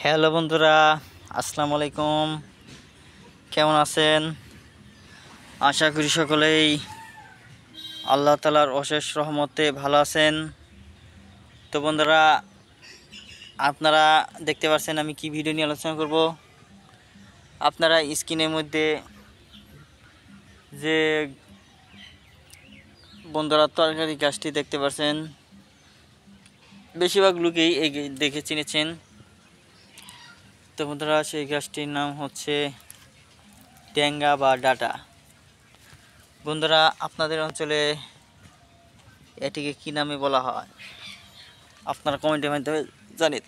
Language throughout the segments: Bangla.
হ্যালো বন্ধুরা, আসসালামু আলাইকুম। কেমন আছেন? আশা করি সকলেই আল্লাহ তাআলার অশেষ রহমতে ভালো আছেন। তো বন্ধুরা, আপনারা দেখতে পাচ্ছেন আমি কি ভিডিও নিয়ে আলোচনা করব। আপনারা স্ক্রিনের মধ্যে যে বন্ধুরা তরকারি গাছটি দেখতে পাচ্ছেন, বেশিরভাগ লোকেই এই দেখে চিনেছেন। তো বন্ধুরা, সেই গাছটির নাম হচ্ছে ট্যাঙ্গা বা ডাটা। বন্ধুরা, আপনাদের অঞ্চলে এটিকে কী নামে বলা হয় আপনারা কমেন্টের মাধ্যমে জানেন।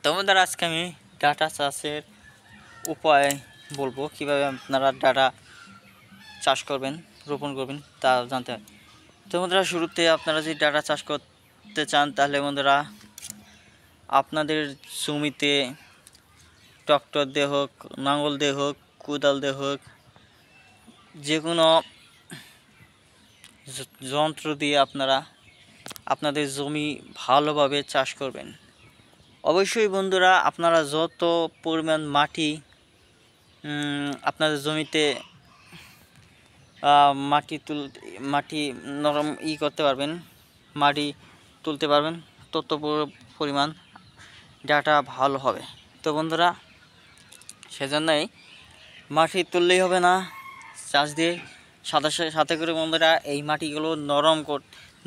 তো বন্ধুরা, আজকে আমি ডাটা চাষের উপায় বলবো, কিভাবে আপনারা ডাটা চাষ করবেন, রোপণ করবেন তা জানতে হয়। তো বন্ধুরা, শুরুতে আপনারা যদি ডাটা চাষ করতে চান তাহলে বন্ধুরা আপনাদের জমিতে ট্রাক্টর দিয়ে হোক, লাঙল দিয়ে হোক, কোদাল দিয়ে হোক, যে কোনো যন্ত্র দিয়ে আপনারা আপনাদের জমি ভালোভাবে চাষ করবেন। অবশ্যই বন্ধুরা, আপনারা যত পরিমাণ মাটি আপনাদের জমিতে মাটি নরম করতে পারবেন, মাটি তুলতে পারবেন, তত পরিমাণ ডাটা ভালো হবে। তো বন্ধুরা, সেজন্যই মাটি তুললেই হবে না, চাষ দিয়ে সাথে করে বন্ধুরা এই মাটিগুলো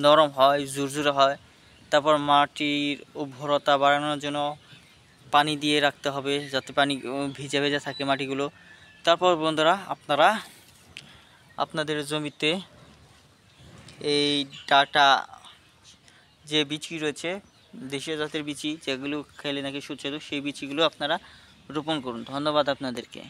নরম হয়, ঝুরঝুরে হয়। তারপর মাটির উর্বরতা বাড়ানোর জন্য পানি দিয়ে রাখতে হবে, যাতে পানি ভিজে ভিজে থাকে মাটিগুলো। তারপর বন্ধুরা, আপনারা আপনাদের জমিতে এই ডাটা যে বীজ রয়েছে, দেশীয় জাতের বীজ, যেগুলো খেলে নাকি সুস্বাদু, সেই বীজগুলো আপনারা রোপণ করুন। ধন্যবাদ আপনাদেরকে।